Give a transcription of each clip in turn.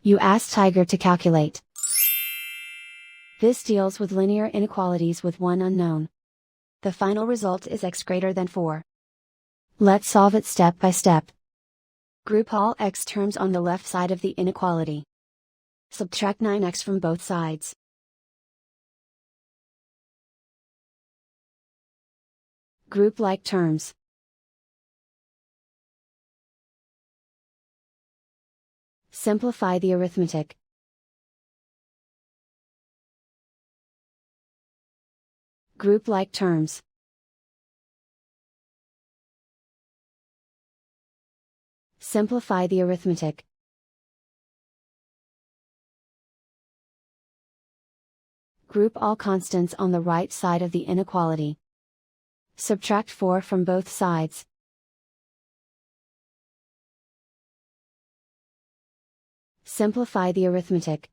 You ask Tiger to calculate. This deals with linear inequalities with one unknown. The final result is x greater than 4. Let's solve it step by step. Group all x terms on the left side of the inequality. Subtract 9x from both sides. Group like terms. Simplify the arithmetic. Group like terms. Simplify the arithmetic. Group all constants on the right side of the inequality. Subtract 4 from both sides. Simplify the arithmetic.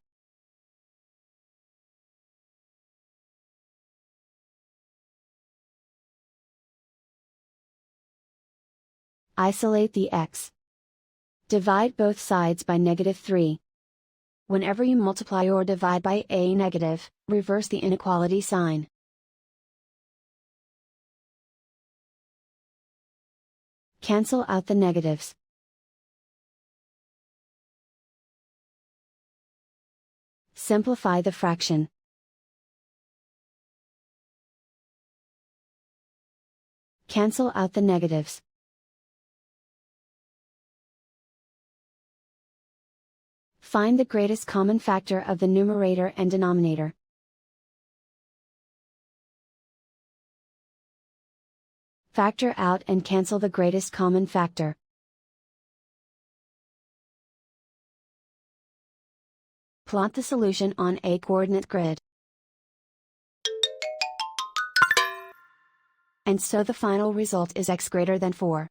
Isolate the x. Divide both sides by -3. Whenever you multiply or divide by a negative, reverse the inequality sign. Cancel out the negatives. Simplify the fraction. Cancel out the negatives. Find the greatest common factor of the numerator and denominator. Factor out and cancel the greatest common factor. Plot the solution on a coordinate grid. And so the final result is x greater than 4.